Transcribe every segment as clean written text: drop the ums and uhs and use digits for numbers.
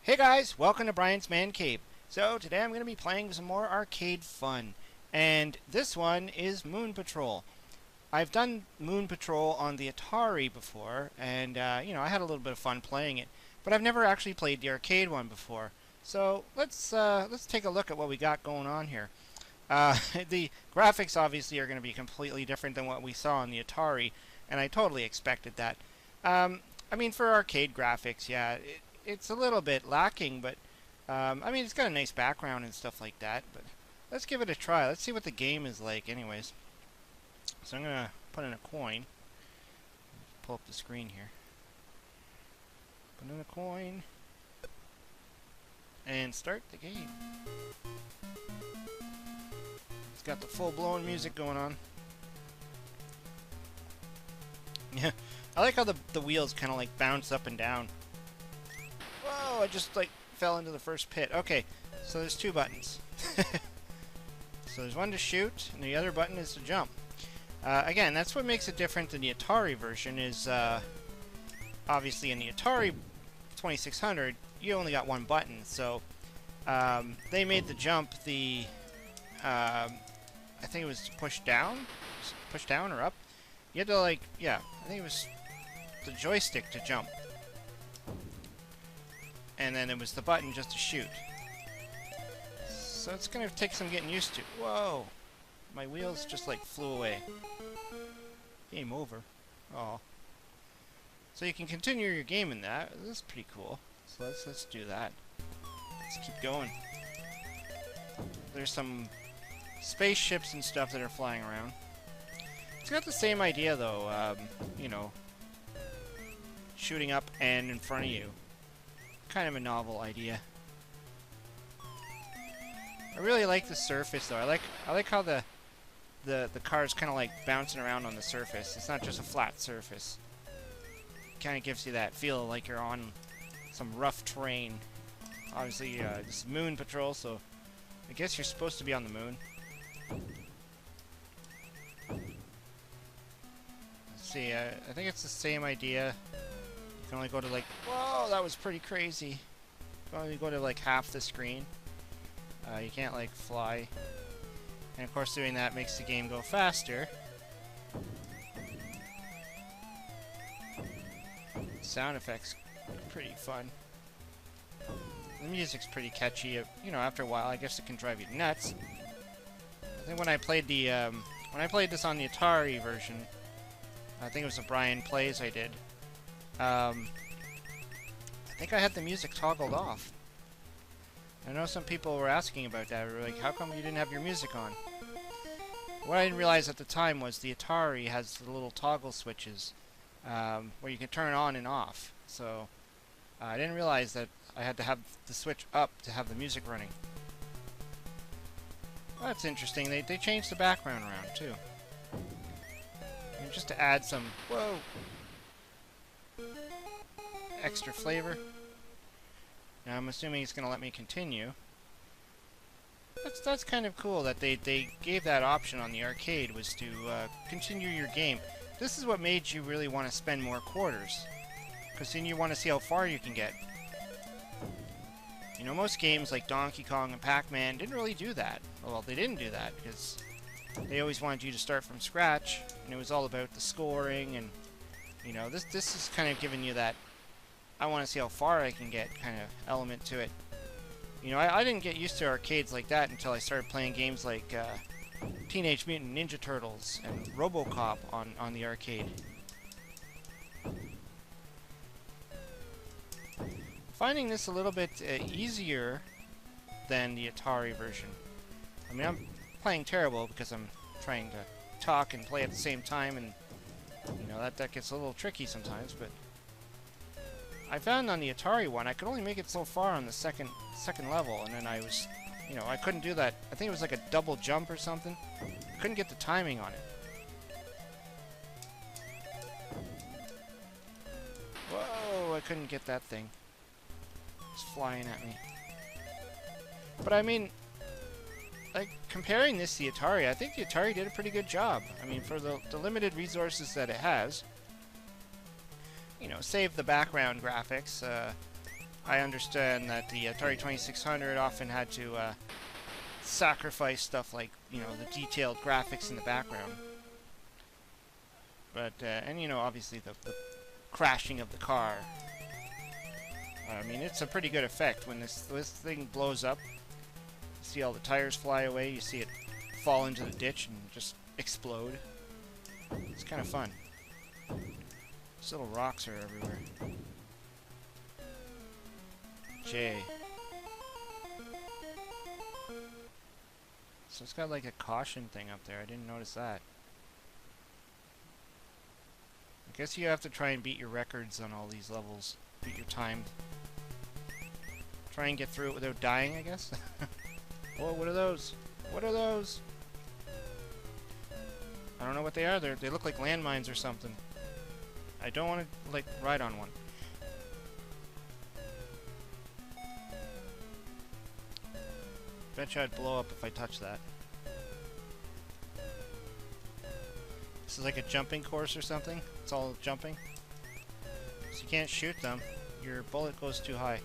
Hey guys, welcome to Brian's Man Cave. So today I'm going to be playing some more arcade fun, and this one is Moon Patrol. I've done Moon Patrol on the Atari before, and I had a little bit of fun playing it, but I've never actually played the arcade one before. So let's take a look at what we got going on here. The graphics obviously are going to be completely different than what we saw on the Atari, and I totally expected that. I mean, for arcade graphics, yeah, it's a little bit lacking, but I mean, it's got a nice background and stuff like that. But let's give it a try. Let's see what the game is like, anyways. So I'm gonna put in a coin. Pull up the screen here. Put in a coin and start the game. It's got the full-blown music going on. Yeah, I like how the wheels kind of like bounce up and down. Whoa, I just like fell into the first pit. Okay, so there's two buttons. So there's one to shoot, and the other button is to jump. Again, that's what makes it different than the Atari version is, obviously in the Atari 2600, you only got one button, so they made the jump I think it was push down or up. You had to like, yeah, I think it was the joystick to jump. And then it was the button just to shoot. So it's going to take some getting used to. Whoa! My wheels just like flew away. Game over. Oh. So you can continue your game in that. This is pretty cool. So let's do that. Let's keep going. There's some spaceships and stuff that are flying around. It's got the same idea though, shooting up and in front of you. Kind of a novel idea. I really like the surface though. I like how the car's kind of like bouncing around on the surface. It's not just a flat surface. Kind of gives you that feel like you're on some rough terrain. Obviously, this is Moon Patrol, so I guess you're supposed to be on the moon. Let's see. I think it's the same idea. You can only go to like, whoa, that was pretty crazy. You can only go to like half the screen. You can't like fly. And of course doing that makes the game go faster. Sound effects are pretty fun. The music's pretty catchy. After a while I guess it can drive you nuts. I think when I played this on the Atari version, I think it was a Brian Plays I did. I think I had the music toggled off. I know some people were asking about that. They were like, how come you didn't have your music on? What I didn't realize at the time was the Atari has the little toggle switches where you can turn on and off. So I didn't realize that I had to have the switch up to have the music running. Well, that's interesting. They changed the background around too. And just to add some, whoa, extra flavor. Now I'm assuming it's going to let me continue. That's kind of cool that they gave that option on the arcade, was to continue your game. This is what made you really want to spend more quarters, because then you want to see how far you can get. Most games like Donkey Kong and Pac-Man didn't really do that. Well, they didn't do that because they always wanted you to start from scratch, and it was all about the scoring, and this is kind of giving you that I want to see how far I can get kind of element to it. I didn't get used to arcades like that until I started playing games like Teenage Mutant Ninja Turtles and RoboCop on the arcade. Finding this a little bit easier than the Atari version. I mean, I'm playing terrible because I'm trying to talk and play at the same time, and that gets a little tricky sometimes, but I found on the Atari one, I could only make it so far on the second level, and then I was, I couldn't do that. I think it was like a double jump or something. I couldn't get the timing on it. Whoa, I couldn't get that thing. It's flying at me. But I mean, like, comparing this to the Atari, I think the Atari did a pretty good job. I mean, for the limited resources that it has, save the background graphics. I understand that the Atari 2600 often had to sacrifice stuff like, you know, the detailed graphics in the background. But, and you know, obviously the crashing of the car. I mean, it's a pretty good effect when this thing blows up. You see all the tires fly away, you see it fall into the ditch and just explode. It's kind of fun. These little rocks are everywhere. J. So it's got like a caution thing up there. I didn't notice that. I guess you have to try and beat your records on all these levels. Beat your time. Try and get through it without dying, I guess. Oh, what are those? What are those? I don't know what they are. They look like landmines or something. I don't want to, like, ride on one. Betcha I'd blow up if I touch that. This is like a jumping course or something. It's all jumping. So you can't shoot them. Your bullet goes too high.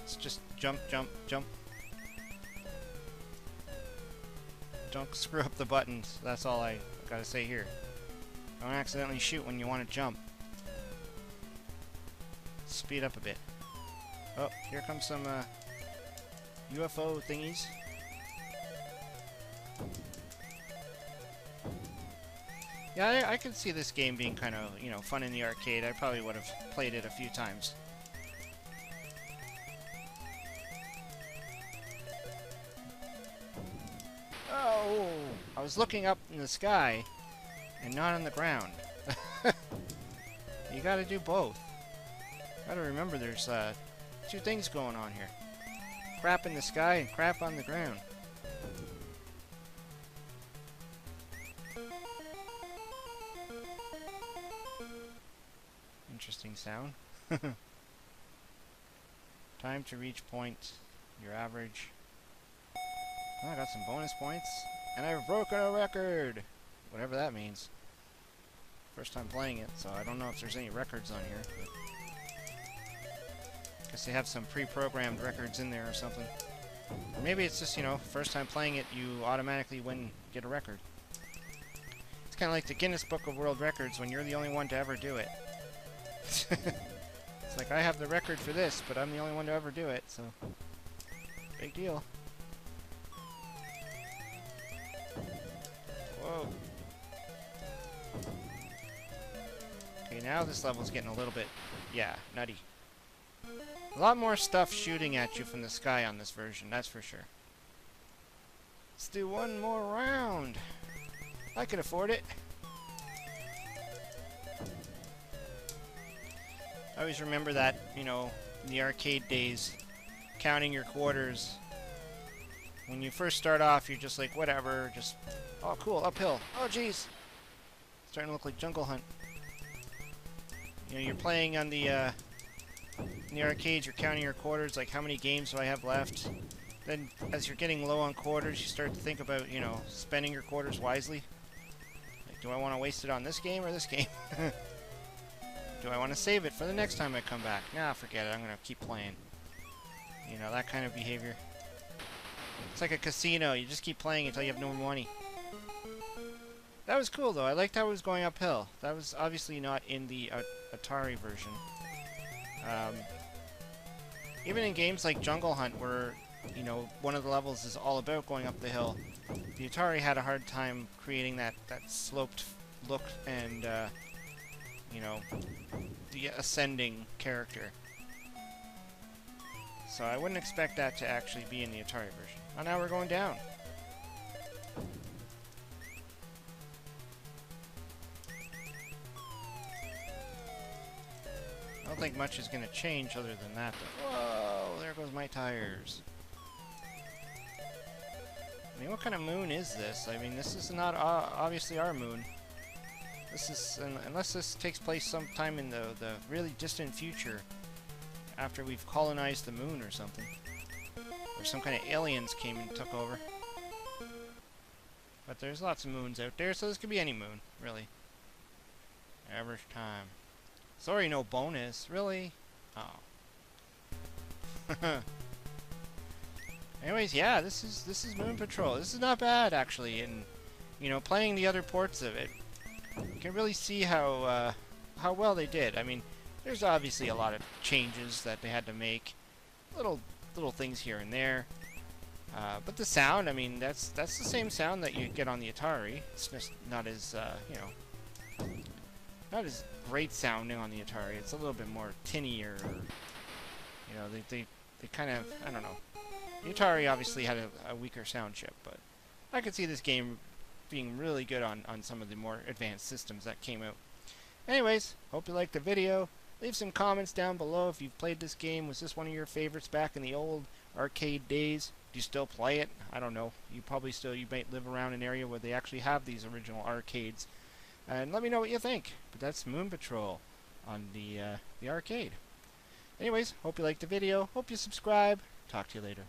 It's just jump, jump, jump. Don't screw up the buttons. That's all I gotta say here. Don't accidentally shoot when you want to jump. Speed up a bit. Oh, here comes some UFO thingies. Yeah, I could see this game being kind of, you know, fun in the arcade. I probably would have played it a few times. Oh! I was looking up in the sky and not on the ground. You gotta do both. Gotta remember there's two things going on here. Crap in the sky and crap on the ground. Interesting sound. Time to reach point. Your average. Oh, I got some bonus points. And I've broken a record! Whatever that means. First time playing it, so I don't know if there's any records on here. But guess they have some pre-programmed records in there or something. Or maybe it's just, you know, first time playing it, you automatically get a record. It's kind of like the Guinness Book of World Records when you're the only one to ever do it. It's like, I have the record for this, but I'm the only one to ever do it, so... Big deal. Whoa. Okay, now this level's getting a little bit, yeah, nutty. A lot more stuff shooting at you from the sky on this version, that's for sure. Let's do one more round. I could afford it. I always remember that, you know, in the arcade days, counting your quarters. When you first start off, you're just like, whatever, just, oh cool, uphill. Oh jeez. Starting to look like Jungle Hunt. You know, you're playing on the, in the arcades, you're counting your quarters, like how many games do I have left? Then, as you're getting low on quarters, you start to think about, you know, spending your quarters wisely. Like, do I want to waste it on this game or this game? Do I want to save it for the next time I come back? Nah, forget it, I'm going to keep playing. You know, that kind of behavior. It's like a casino, you just keep playing until you have no more money. That was cool, though. I liked how it was going uphill. That was obviously not in the Atari version. Even in games like Jungle Hunt, where, you know, one of the levels is all about going up the hill, the Atari had a hard time creating that sloped look and, you know, the ascending character. So I wouldn't expect that to actually be in the Atari version. Oh, now we're going down. I don't think much is going to change other than that, though. Whoa, there goes my tires. I mean, what kind of moon is this? I mean, this is not obviously our moon. This is, unless this takes place sometime in the really distant future, after we've colonized the moon or something. Or some kind of aliens came and took over. But there's lots of moons out there, so this could be any moon, really. Average time. Sorry, no bonus. Really? Oh. Anyways, yeah, this is Moon Patrol. This is not bad actually, and you know, playing the other ports of it, you can really see how well they did. I mean, there's obviously a lot of changes that they had to make, little things here and there. But the sound, I mean, that's the same sound that you get on the Atari. It's just not as you know, not as great sounding on the Atari. It's a little bit more tinny, or you know, they kind of, I don't know. The Atari obviously had a weaker sound chip, but I could see this game being really good on some of the more advanced systems that came out. Anyways, hope you liked the video. Leave some comments down below if you've played this game. Was this one of your favorites back in the old arcade days? Do you still play it? I don't know. You might live around an area where they actually have these original arcades. And let me know what you think. But that's Moon Patrol on the arcade. Anyways, hope you liked the video. Hope you subscribe. Talk to you later.